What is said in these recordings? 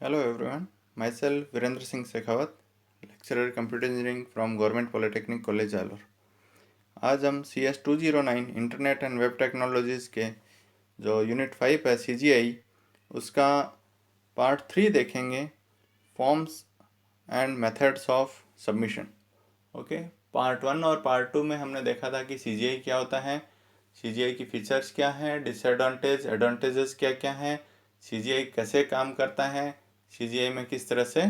Hello everyone, myself Virendra Singh Shekhawat, lecturer Computer Engineering from Government Polytechnic College Jalore। आज हम CS209 internet and web technologies के जो unit 5 है CGI उसका part 3 देखेंगे, forms and methods of submission. Okay, part 1 और part 2 में हमने देखा था कि CGI क्या होता है, CGI की फीचर्स क्या हैं, डिसएडवांटेज एडवांटेजेस क्या क्या हैं, CGI कैसे काम करता है, CGI में किस तरह से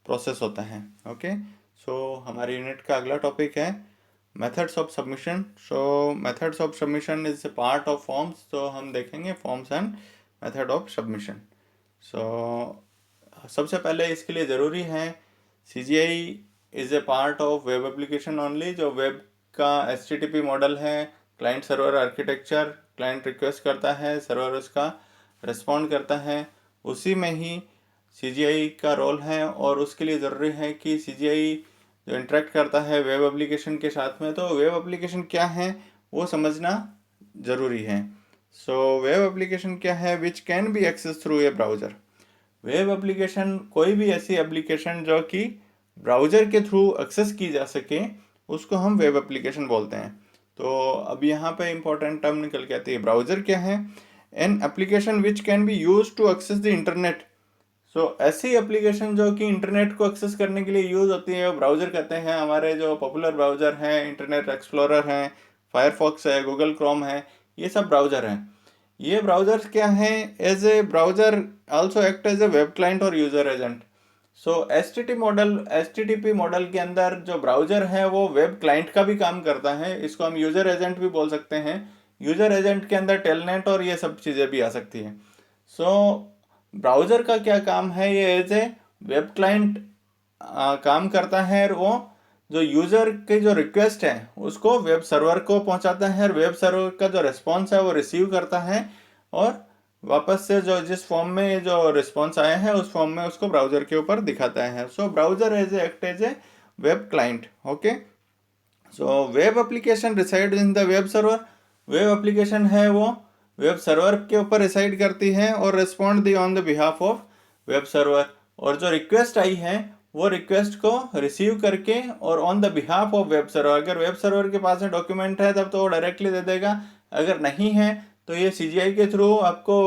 प्रोसेस होता है। ओके, सो हमारे यूनिट का अगला टॉपिक है methods of submission. So methods of submission is a part of forms, तो हम देखेंगे forms and method of submission. So सबसे पहले इसके लिए ज़रूरी है CGI is a part of web application only. जो वेब का HTTP मॉडल है, client server architecture, client request करता है, सर्वर उसका रिस्पॉन्ड करता है, उसी में ही CGI का रोल है। और उसके लिए ज़रूरी है कि CGI जो इंटरेक्ट करता है वेब एप्लीकेशन के साथ में, तो वेब एप्लीकेशन क्या है वो समझना ज़रूरी है। सो वेब एप्लीकेशन क्या है, which can be access through a browser. Web application कोई भी ऐसी एप्लीकेशन जो कि ब्राउज़र के थ्रू एक्सेस की जा सके, उसको हम वेब एप्लीकेशन बोलते हैं। तो अब यहाँ पे इंपॉर्टेंट टर्म निकल के आती है। ब्राउज़र क्या है? An application which can be use to access the internet. So ऐसी एप्लीकेशन जो कि इंटरनेट को एक्सेस करने के लिए यूज़ होती है, ब्राउज़र कहते हैं। हमारे जो पॉपुलर ब्राउज़र हैं, इंटरनेट एक्सप्लोरर हैं, फायरफॉक्स है, गूगल क्रोम है, ये सब ब्राउज़र हैं। ये ब्राउज़र्स क्या हैं? As a browser also act as a web client और user agent. So HTTP model के अंदर जो ब्राउज़र है वो वेब क्लाइंट का भी काम करता है। इसको हम यूज़र एजेंट भी बोल सकते हैं। यूज़र एजेंट के अंदर टेलनेट और ये सब चीज़ें भी आ सकती हैं। सो ब्राउज़र का क्या काम है? ये एज ए वेब क्लाइंट काम करता है, और वो जो यूज़र के जो रिक्वेस्ट है उसको वेब सर्वर को पहुंचाता है, और वेब सर्वर का जो रिस्पॉन्स है वो रिसीव करता है, और वापस से जो जिस फॉर्म में जो रिस्पॉन्स आया है उस फॉर्म में उसको ब्राउज़र के ऊपर दिखाता है। So browser as a act as a web client. Okay, so web application reside in the web server. Web application है वो वेब सर्वर के ऊपर रिसाइड करती है और respond the on the behalf of web server. और जो request आई है वो रिक्वेस्ट को रिसीव करके और on the behalf of web server, अगर वेब सर्वर के पास में डॉक्यूमेंट है तब तो वो डायरेक्टली दे देगा, अगर नहीं है तो ये CGI के थ्रू आपको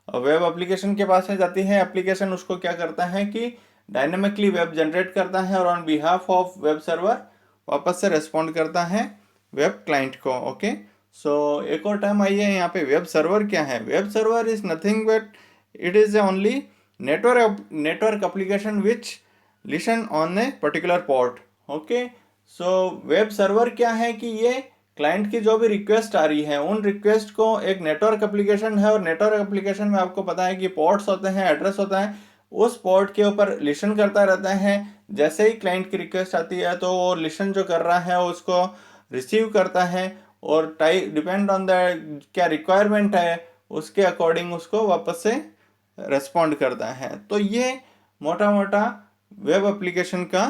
वेब एप्लीकेशन के पास में जाती है। एप्लीकेशन उसको क्या करता है कि डायनेमिकली वेब जनरेट करता है और on behalf of web server वापस से रेस्पॉन्ड करता है वेब क्लाइंट को। ओके, सो एक और टर्म आई है यहाँ पे, वेब सर्वर क्या है? Web server is nothing but it is only network application which listen on a particular port. Okay, so web server क्या है कि ये क्लाइंट की जो भी रिक्वेस्ट आ रही है उन रिक्वेस्ट को, एक नेटवर्क एप्लीकेशन है और नेटवर्क एप्लीकेशन में आपको पता है कि पोर्ट्स होते हैं, एड्रेस होता है, उस पोर्ट के ऊपर लिसन करता रहता है। जैसे ही क्लाइंट की रिक्वेस्ट आती है तो वो लिसन जो कर रहा है उसको रिसीव करता है, और टाइप डिपेंड ऑन द क्या रिक्वायरमेंट है उसके अकॉर्डिंग उसको वापस से रेस्पॉन्ड करता है। तो ये मोटा मोटा वेब एप्लीकेशन का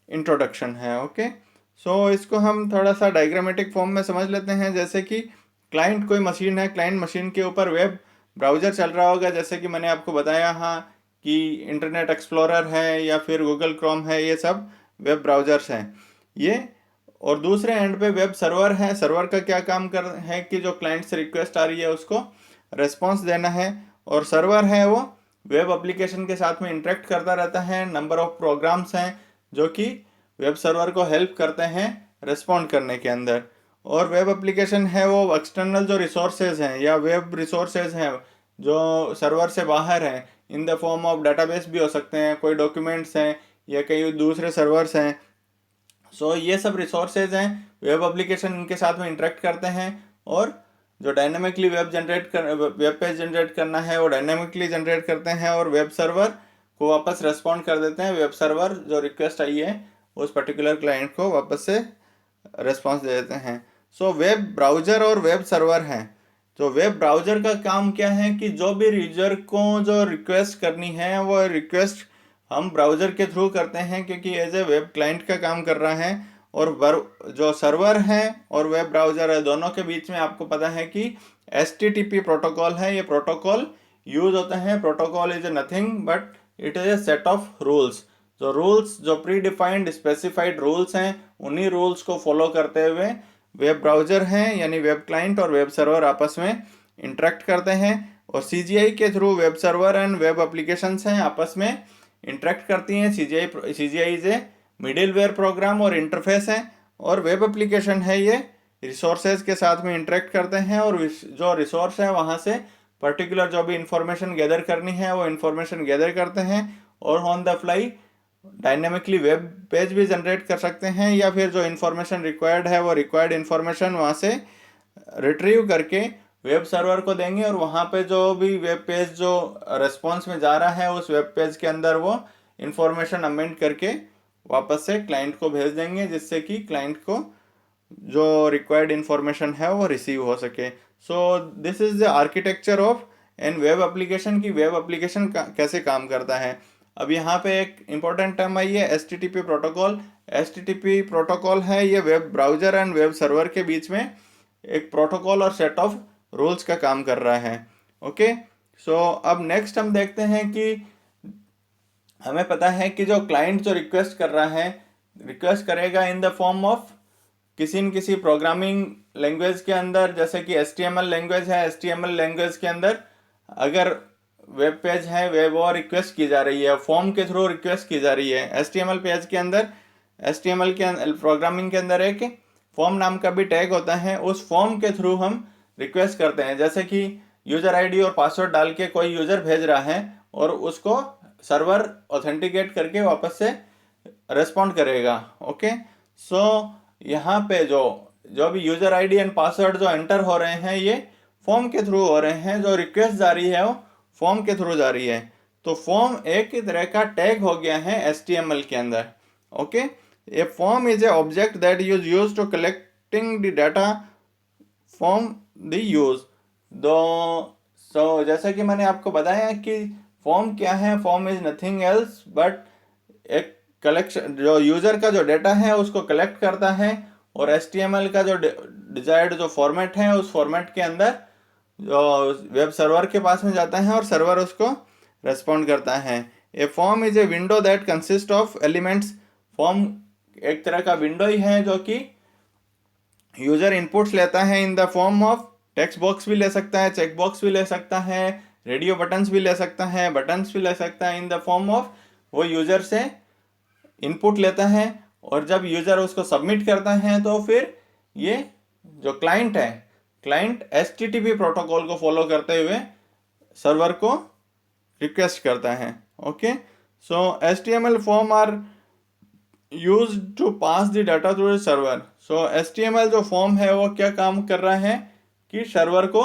इंट्रोडक्शन है। ओके, सो इसको हम थोड़ा सा डायग्रामेटिक फॉर्म में समझ लेते हैं। जैसे कि क्लाइंट कोई मशीन है, क्लाइंट मशीन के ऊपर वेब ब्राउज़र चल रहा होगा, जैसे कि मैंने आपको बताया हाँ कि इंटरनेट एक्सप्लोरर है या फिर गूगल क्रोम है, ये सब वेब ब्राउज़र्स हैं ये। और दूसरे एंड पे वेब सर्वर है। सर्वर का क्या काम कर है कि जो क्लाइंट से रिक्वेस्ट आ रही है उसको रेस्पॉन्स देना है, और सर्वर है वो वेब एप्लीकेशन के साथ में इंटरेक्ट करता रहता है। नंबर ऑफ प्रोग्राम्स हैं जो कि वेब सर्वर को हेल्प करते हैं रिस्पॉन्ड करने के अंदर। और वेब एप्लीकेशन है वो एक्सटर्नल जो रिसोर्सेज हैं या वेब रिसोर्सेज हैं जो सर्वर से बाहर हैं, in the form of database भी हो सकते हैं, कोई डॉक्यूमेंट्स हैं या कई दूसरे सर्वर्स हैं। सो ये सब रिसोर्सेज हैं, वेब एप्लीकेशन इनके साथ में इंटरेक्ट करते हैं, और जो डायनेमिकली वेब पेज जनरेट करना है वो डायनेमिकली जनरेट करते हैं, और वेब सर्वर को वापस रेस्पॉन्ड कर देते हैं। वेब सर्वर जो रिक्वेस्ट आई है उस पर्टिकुलर क्लाइंट को वापस से रेस्पॉन्स दे देते हैं। सो वेब ब्राउज़र और वेब सर्वर हैं। तो वेब ब्राउज़र का काम क्या है कि जो भी यूजर को जो रिक्वेस्ट करनी है वो रिक्वेस्ट हम ब्राउज़र के थ्रू करते हैं, क्योंकि एज ए वेब क्लाइंट का काम कर रहा है। और जो सर्वर है और वेब ब्राउज़र है दोनों के बीच में आपको पता है कि HTTP प्रोटोकॉल है। ये प्रोटोकॉल यूज होते हैं। Protocol is nothing but it is a set of rules. जो रूल्स, जो प्री डिफाइंड स्पेसिफाइड रूल्स हैं, उन्हीं रूल्स को फॉलो करते हुए वेब ब्राउजर हैं यानी वेब क्लाइंट और वेब सर्वर आपस में इंटरेक्ट करते हैं, और सीजीआई के through web server and web applications हैं आपस में इंटरेक्ट करती हैं। CGI is a middleware program और इंटरफेस है, और वेब एप्लीकेशन है ये रिसोर्सेज के साथ में इंटरेक्ट करते हैं, और जो रिसोर्स है वहाँ से पर्टिकुलर जो भी इंफॉर्मेशन गैदर करनी है वो इंफॉर्मेशन गैदर करते हैं, और on the fly dynamically web page भी जनरेट कर सकते हैं, या फिर जो इन्फॉर्मेशन रिक्वायर्ड है वो रिक्वायर्ड इन्फॉर्मेशन वहाँ से रिट्रीव करके वेब सर्वर को देंगे, और वहाँ पे जो भी वेब पेज जो रेस्पॉन्स में जा रहा है उस वेब पेज के अंदर वो इन्फॉर्मेशन अमेंड करके वापस से क्लाइंट को भेज देंगे, जिससे कि क्लाइंट को जो रिक्वायर्ड इन्फॉर्मेशन है वो रिसीव हो सके। So this is the architecture of an web application की वेब एप्लीकेशन कैसे काम करता है। अब यहाँ पे एक इम्पोर्टेंट टर्म आई है HTTP प्रोटोकॉल। HTTP प्रोटोकॉल है ये web browser and web server के बीच में एक प्रोटोकॉल और सेट ऑफ रूल्स का काम कर रहा है। ओके, सो अब नेक्स्ट हम देखते हैं कि हमें पता है कि जो क्लाइंट जो रिक्वेस्ट कर रहा है, रिक्वेस्ट करेगा इन द फॉर्म ऑफ किसी न किसी प्रोग्रामिंग लैंग्वेज के अंदर, जैसे कि HTML लैंग्वेज है। HTML लैंग्वेज के अंदर अगर वेब पेज है वे वो रिक्वेस्ट की जा रही है, फॉर्म के थ्रू रिक्वेस्ट की जा रही है। HTML पेज के अंदर, HTML के प्रोग्रामिंग के अंदर एक फॉर्म नाम का भी टैग होता है, उस फॉर्म के थ्रू हम रिक्वेस्ट करते हैं। जैसे कि यूजर आईडी और पासवर्ड डाल के कोई यूजर भेज रहा है और उसको सर्वर ऑथेंटिकेट करके वापस से रेस्पॉन्ड करेगा। ओके, सो यहाँ पे जो भी यूजर आईडी एंड पासवर्ड जो एंटर हो रहे हैं ये फॉर्म के थ्रू हो रहे हैं, जो रिक्वेस्ट जा रही है वो फॉर्म के थ्रू जा रही है। तो फॉर्म एक तरह का टैग हो गया है HTML के अंदर। Okay, a form is a object that is used to collecting the data from the use. So जैसा कि मैंने आपको बताया कि फॉर्म क्या है, form is nothing else but एक कलेक्शन, जो यूजर का जो डेटा है उसको कलेक्ट करता है, और HTML का जो डिजायर्ड जो फॉर्मेट है उस फॉर्मेट के अंदर जो वेब सर्वर के पास में जाता है और सर्वर उसको रेस्पॉन्ड करता है। A form is a window that consist of elements. Form एक तरह का विंडो ही है जो कि यूजर इनपुट्स लेता है in the form of text box भी ले सकता है, चेक बॉक्स भी ले सकता है, रेडियो बटन्स भी ले सकता है, बटन्स भी ले सकता है। इन द फॉर्म ऑफ वो यूजर से इनपुट लेता है, और जब यूजर उसको सबमिट करता है तो फिर ये जो क्लाइंट है, क्लाइंट HTTP प्रोटोकॉल को फॉलो करते हुए सर्वर को रिक्वेस्ट करता है। Okay, so HTML form are use to pass the data through server. So HTML जो फॉर्म है वो क्या काम कर रहा है कि सर्वर को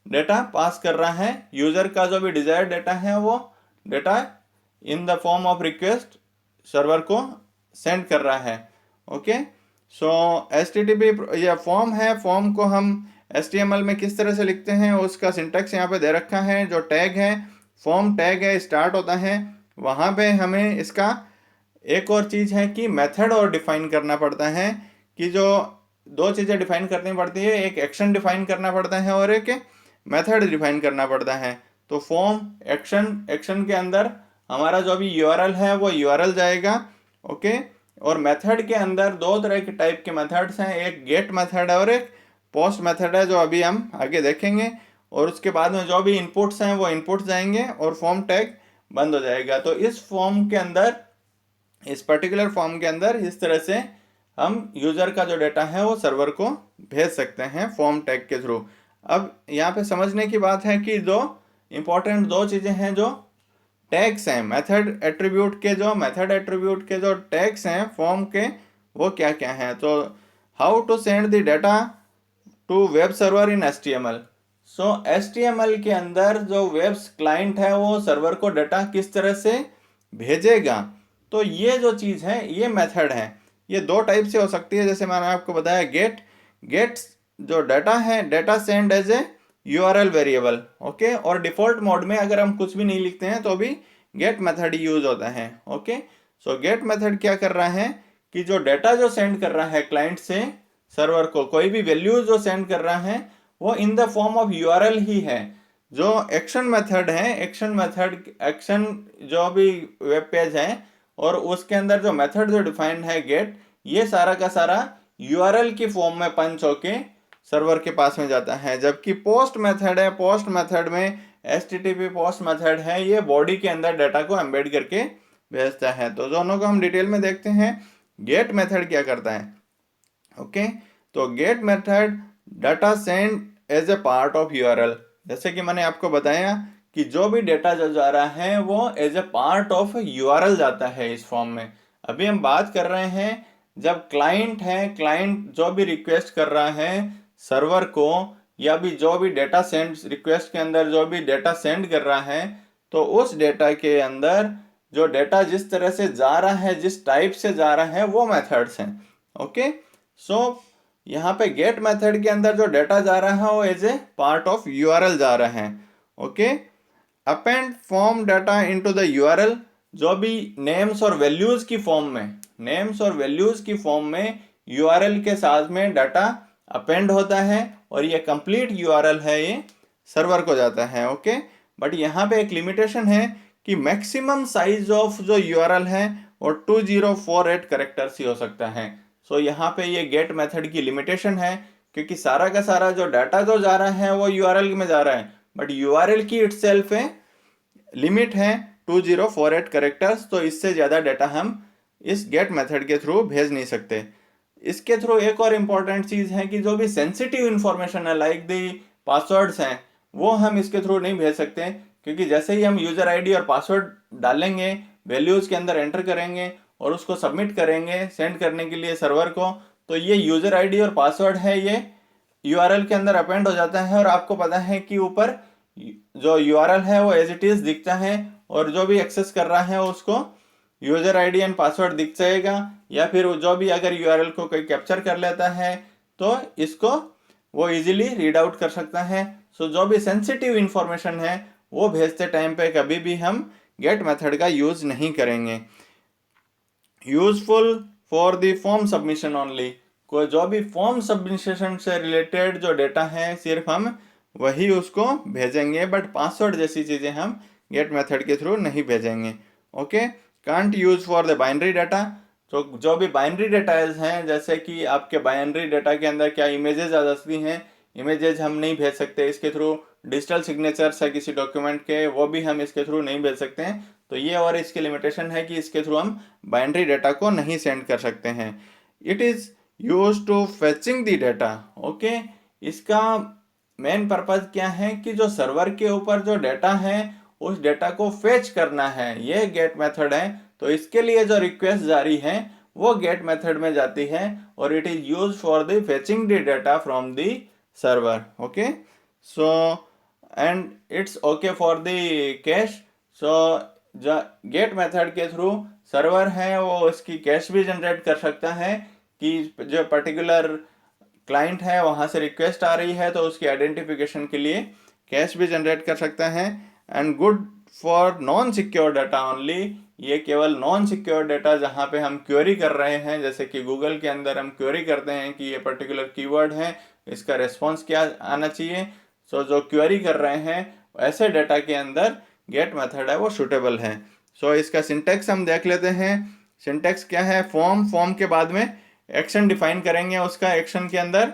डेटा पास कर रहा है, यूजर का जो भी डिजायर्ड डेटा है वो data in the form of request server को सेंड कर रहा है। ओके, सो HTTP ये फॉर्म है, फॉर्म को हम HTML में किस तरह से लिखते हैं उसका सिंटैक्स यहाँ पे दे रखा है। जो टैग है, फॉर्म टैग है, स्टार्ट होता है, वहाँ पे हमें इसका एक और चीज़ है कि मेथड और डिफाइन करना पड़ता है, कि जो दो चीज़ें डिफाइन करनी पड़ती है, एक एक्शन डिफाइन करना पड़ता है और एक मेथड डिफाइन करना पड़ता है। तो फॉर्म एक्शन के अंदर हमारा जो भी URL है वो URL जाएगा। ओके, और मेथड के अंदर दो तरह के टाइप के मेथड्स हैं, एक गेट मेथड है और एक पोस्ट मेथड है, जो अभी हम आगे देखेंगे। और उसके बाद में जो भी इनपुट्स हैं वो इनपुट्स जाएंगे और फॉर्म टैग बंद हो जाएगा। तो इस फॉर्म के अंदर, इस पर्टिकुलर फॉर्म के अंदर इस तरह से हम यूजर का जो डेटा है वो सर्वर को भेज सकते हैं फॉर्म टैग के थ्रू। अब यहाँ पे समझने की बात है कि जो इम्पोर्टेंट दो चीज़ें हैं, जो टैग्स हैं, मेथड एट्रीब्यूट के जो टैग्स हैं फॉर्म के, वो क्या क्या हैं। तो how to send the data to web server in HTML। So HTML के अंदर जो वेब क्लाइंट है वो सर्वर को डेटा किस तरह से भेजेगा, तो ये जो चीज़ है ये मेथड है। ये दो टाइप से हो सकती है, जैसे मैंने आपको बताया गेट जो डाटा है, data send as a URL variable. Okay, और डिफॉल्ट मोड में अगर हम कुछ भी नहीं लिखते हैं तो भी गेट मेथड ही यूज होता है। ओके, सो गेट मेथड क्या कर रहा है कि जो डाटा जो सेंड कर रहा है क्लाइंट से सर्वर को, कोई भी वैल्यू जो सेंड कर रहा है वो in the form of URL ही है। जो एक्शन मेथड है, एक्शन जो भी वेब पेज है और उसके अंदर जो मेथड जो डिफाइंड है गेट, ये सारा का सारा यूआरएल की फॉर्म में पंच होके सर्वर के पास में जाता है। जबकि पोस्ट मेथड है, पोस्ट मेथड में एचटीटीपी पोस्ट मेथड है, ये बॉडी के अंदर डाटा को एम्बेड करके भेजता है। तो दोनों को हम डिटेल में देखते हैं। गेट मेथड क्या करता है? ओके, तो get method data send as a part of URL. जैसे कि मैंने आपको बताया कि जो भी डेटा जो जा रहा है वो as a part of URL जाता है इस फॉर्म में। अभी हम बात कर रहे हैं जब क्लाइंट है, क्लाइंट जो भी रिक्वेस्ट कर रहा है सर्वर को, या भी जो भी डेटा सेंड रिक्वेस्ट के अंदर जो भी डेटा सेंड कर रहा है, तो उस डेटा के अंदर जो डेटा जिस तरह से जा रहा है, जिस टाइप से जा रहा है, वो मेथड्स हैं। ओके, सो यहाँ पे गेट मेथड के अंदर जो डेटा जा रहा है वो as a part of URL जा रहा है। Okay, append form data into the URL, जो भी नेम्स और वैल्यूज की फॉर्म में, नेम्स और वैल्यूज की फॉर्म में यूआरएल के साथ में डाटा अपेंड होता है और ये कंप्लीट यूआरएल है, ये सर्वर को जाता है। ओके, बट यहाँ पे एक लिमिटेशन है कि मैक्सिमम साइज ऑफ जो यूआरएल है वो 2048 कैरेक्टर्स ही हो सकता है। सो यहाँ पे ये गेट मेथड की लिमिटेशन है, क्योंकि सारा का सारा जो डाटा जो जा रहा है वो यूआरएल में जा रहा है, बट यूआरएल की इटसेल्फ है लिमिट है 2048 कैरेक्टर्स, तो इससे ज़्यादा डाटा हम इस गेट मेथड के थ्रू भेज नहीं सकते। इसके थ्रू एक और इम्पॉर्टेंट चीज़ है कि जो भी सेंसिटिव इंफॉर्मेशन है लाइक दी पासवर्ड्स हैं, वो हम इसके थ्रू नहीं भेज सकते, क्योंकि जैसे ही हम यूज़र आईडी और पासवर्ड डालेंगे, वैल्यूज़ के अंदर एंटर करेंगे और उसको सबमिट करेंगे सेंड करने के लिए सर्वर को, तो ये यूज़र आईडी और पासवर्ड है ये यूआरएल के अंदर अपेंड हो जाता है। और आपको पता है कि ऊपर जो यूआरएल है वो एज इट इज दिखता है, और जो भी एक्सेस कर रहा है उसको यूजर आईडी एंड पासवर्ड दिख जाएगा, या फिर जो भी अगर यूआरएल को कोई कैप्चर कर लेता है तो इसको वो इजीली रीड आउट कर सकता है। सो जो भी सेंसिटिव इंफॉर्मेशन है वो भेजते टाइम पे कभी भी हम गेट मेथड का यूज नहीं करेंगे। Useful for the form submission only, कोई जो भी फॉर्म सबमिशन से रिलेटेड जो डेटा है सिर्फ हम वही उसको भेजेंगे, बट पासवर्ड जैसी चीज़ें हम गेट मेथड के थ्रू नहीं भेजेंगे। Okay, can't use for the binary data, तो जो भी बाइनरी डाटाज हैं, जैसे कि आपके बाइनरी डाटा के अंदर क्या इमेजेस आ जाती हैं, इमेजेस हम नहीं भेज सकते इसके थ्रू। डिजिटल सिग्नेचर्स है किसी डॉक्यूमेंट के, वो भी हम इसके थ्रू नहीं भेज सकते हैं। तो ये और इसकी लिमिटेशन है कि इसके थ्रू हम बाइनरी डाटा को नहीं सेंड कर सकते हैं। It is use to fetching the data. Okay, इसका मेन पर्पज क्या है कि जो सर्वर के ऊपर जो डाटा है उस डाटा को फेच करना है, ये गेट मेथड है। तो इसके लिए जो रिक्वेस्ट जारी है वो गेट मेथड में जाती है, और it is use for the fetching the data from the server. Okay, so and it's okay for the cash. So get method के थ्रू सर्वर है वो उसकी कैश भी जनरेट कर सकता है, कि जो पर्टिकुलर क्लाइंट है वहाँ से रिक्वेस्ट आ रही है तो उसकी आइडेंटिफिकेशन के लिए कैश भी जनरेट कर सकता है। And good for non secure data only, ये केवल नॉन सिक्योर डाटा जहाँ पे हम क्वेरी कर रहे हैं, जैसे कि गूगल के अंदर हम क्वेरी करते हैं कि ये पर्टिकुलर कीवर्ड है, इसका रिस्पॉन्स क्या आना चाहिए। सो जो क्वेरी कर रहे हैं ऐसे डाटा के अंदर गेट मेथड है वो सूटेबल है। सो इसका सिंटेक्स हम देख लेते हैं। सिंटेक्स क्या है? फॉर्म के बाद में एक्शन डिफाइन करेंगे, उसका एक्शन के अंदर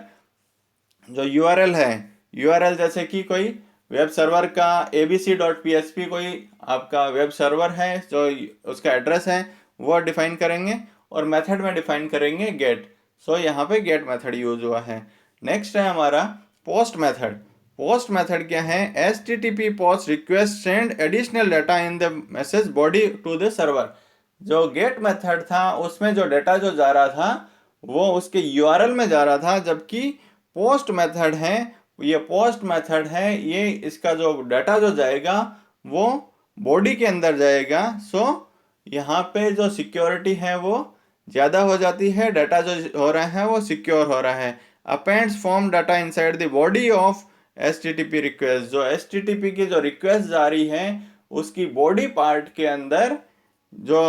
जो यूआरएल है, यूआरएल जैसे कि कोई वेब सर्वर का abc.php कोई आपका वेब सर्वर है जो उसका एड्रेस है वो डिफाइन करेंगे, और मेथड में डिफाइन करेंगे गेट। सो यहाँ पे गेट मेथड यूज हुआ है। नेक्स्ट है हमारा पोस्ट मेथड। पोस्ट मेथड क्या है? HTTP post request send additional data in the message body to the server. जो गेट मेथड था उसमें जो डाटा जो जा रहा था वो उसके यूआरएल में जा रहा था, जबकि पोस्ट मेथड है, ये पोस्ट मेथड है, ये इसका जो डाटा जो जाएगा वो बॉडी के अंदर जाएगा। सो यहाँ पे जो सिक्योरिटी है वो ज़्यादा हो जाती है, डाटा जो हो रहा है वो सिक्योर हो रहा है। Happens form data inside the body of HTTP request, जो HTTP की जो रिक्वेस्ट जा रही है उसकी बॉडी पार्ट के अंदर जो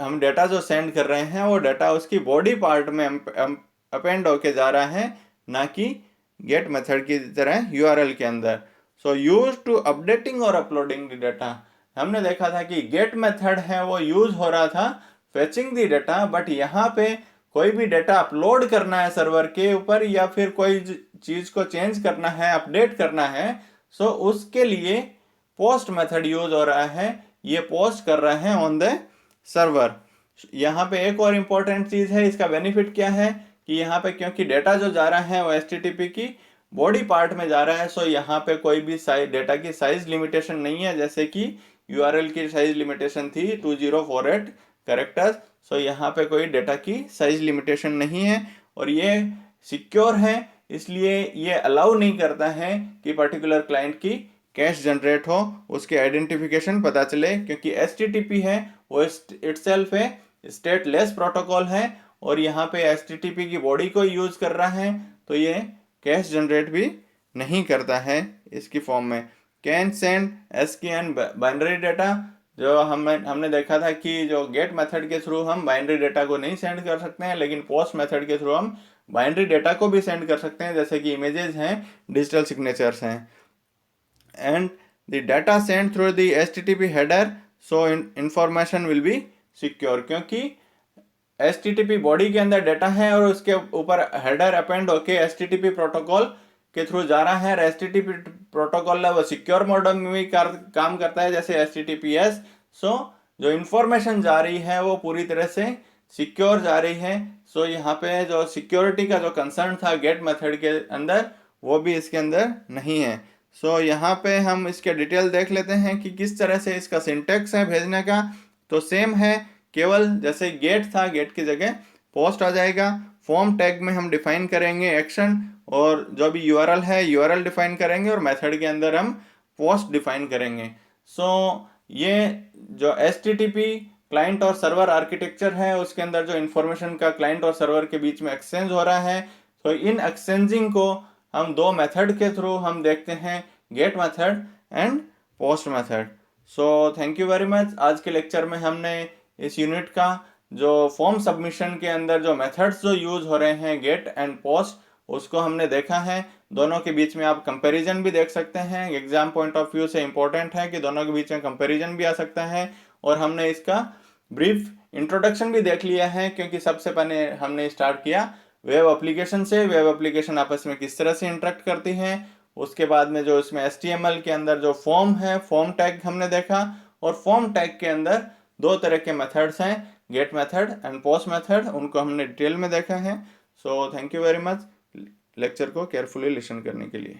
हम डाटा जो सेंड कर रहे हैं वो डाटा उसकी बॉडी पार्ट में अपेंड होके जा रहा है, ना कि गेट मेथड की तरह यूआरएल के अंदर। सो यूज टू अपडेटिंग और अपलोडिंग द डाटा। हमने देखा था कि गेट मेथड है वो यूज हो रहा था फेचिंग द डाटा, बट यहाँ पे कोई भी डाटा अपलोड करना है सर्वर के ऊपर या फिर कोई चीज को चेंज करना है, अपडेट करना है, सो उसके लिए पोस्ट मेथड यूज हो रहा है। ये पोस्ट कर रहे हैं ऑन द सर्वर। यहाँ पे एक और इम्पोर्टेंट चीज है, इसका बेनिफिट क्या है कि यहाँ पे क्योंकि डेटा जो जा रहा है वो HTTP की बॉडी पार्ट में जा रहा है, सो यहाँ पे कोई भी साइज डेटा की साइज लिमिटेशन नहीं है, जैसे कि URL की साइज लिमिटेशन थी 2048 कैरेक्टर्स। सो यहाँ पे कोई डेटा की साइज लिमिटेशन नहीं है और ये सिक्योर है, इसलिए ये अलाउ नहीं करता है कि पर्टिकुलर क्लाइंट की कैश जनरेट हो, उसके आइडेंटिफिकेशन पता चले, क्योंकि HTTP है वो इटसेल्फ है स्टेटलेस प्रोटोकॉल है और यहाँ पे HTTP की बॉडी को यूज कर रहा है, तो ये कैश जनरेट भी नहीं करता है इसकी फॉर्म में। Can send SKN binary data, जो हमने देखा था कि जो गेट मेथड के थ्रू हम बाइनरी डाटा को नहीं सेंड कर सकते हैं, लेकिन पोस्ट मेथड के थ्रू हम बाइनरी डाटा को भी सेंड कर सकते हैं, जैसे कि इमेजेस हैं, डिजिटल सिग्नेचर्स हैं। And the data send through the HTTP header, so information will be secure, क्योंकि HTTP बॉडी के अंदर डाटा है और उसके ऊपर हेडर अपेंड होके HTTP प्रोटोकॉल के थ्रू जा रहा है। और HTTP प्रोटोकॉल वो सिक्योर मोड में भी काम करता है जैसे HTTPS। सो जो इंफॉर्मेशन जा रही है वो पूरी तरह से सिक्योर जा रही है। सो यहाँ पे जो सिक्योरिटी का जो कंसर्न था गेट मेथड के अंदर वो भी इसके अंदर नहीं है। सो यहाँ पे हम इसके डिटेल देख लेते हैं कि किस तरह से इसका सिंटेक्स है भेजने का। तो सेम है, केवल जैसे गेट था गेट की जगह पोस्ट आ जाएगा। फॉर्म टैग में हम डिफाइन करेंगे एक्शन और जो भी URL है URL डिफाइन करेंगे और मेथड के अंदर हम पोस्ट डिफाइन करेंगे। सो ये जो HTTP क्लाइंट और सर्वर आर्किटेक्चर है उसके अंदर जो इंफॉर्मेशन का क्लाइंट और सर्वर के बीच में एक्सचेंज हो रहा है, तो इन एक्सचेंजिंग को हम दो मेथड के थ्रू हम देखते हैं, get method and post method. So thank you very much. आज के लेक्चर में हमने इस यूनिट का जो फॉर्म सबमिशन के अंदर जो मेथड्स जो यूज हो रहे हैं गेट एंड पोस्ट, उसको हमने देखा है। दोनों के बीच में आप कंपैरिजन भी देख सकते हैं, एग्जाम पॉइंट ऑफ व्यू से इंपॉर्टेंट है कि दोनों के बीच में कंपैरिजन भी आ सकता है। और हमने इसका ब्रीफ इंट्रोडक्शन भी देख लिया है, क्योंकि सबसे पहले हमने स्टार्ट किया वेब एप्लीकेशन से, वेब एप्लीकेशन आपस में किस तरह से इंटरेक्ट करती हैं। उसके बाद में जो इसमें HTML के अंदर जो फॉर्म है, फॉर्म टैग हमने देखा, और फॉर्म टैग के अंदर दो तरह के मेथड्स हैं, get method and post method, उनको हमने डिटेल में देखा है। So thank you very much lecture को केयरफुली लिसन करने के लिए।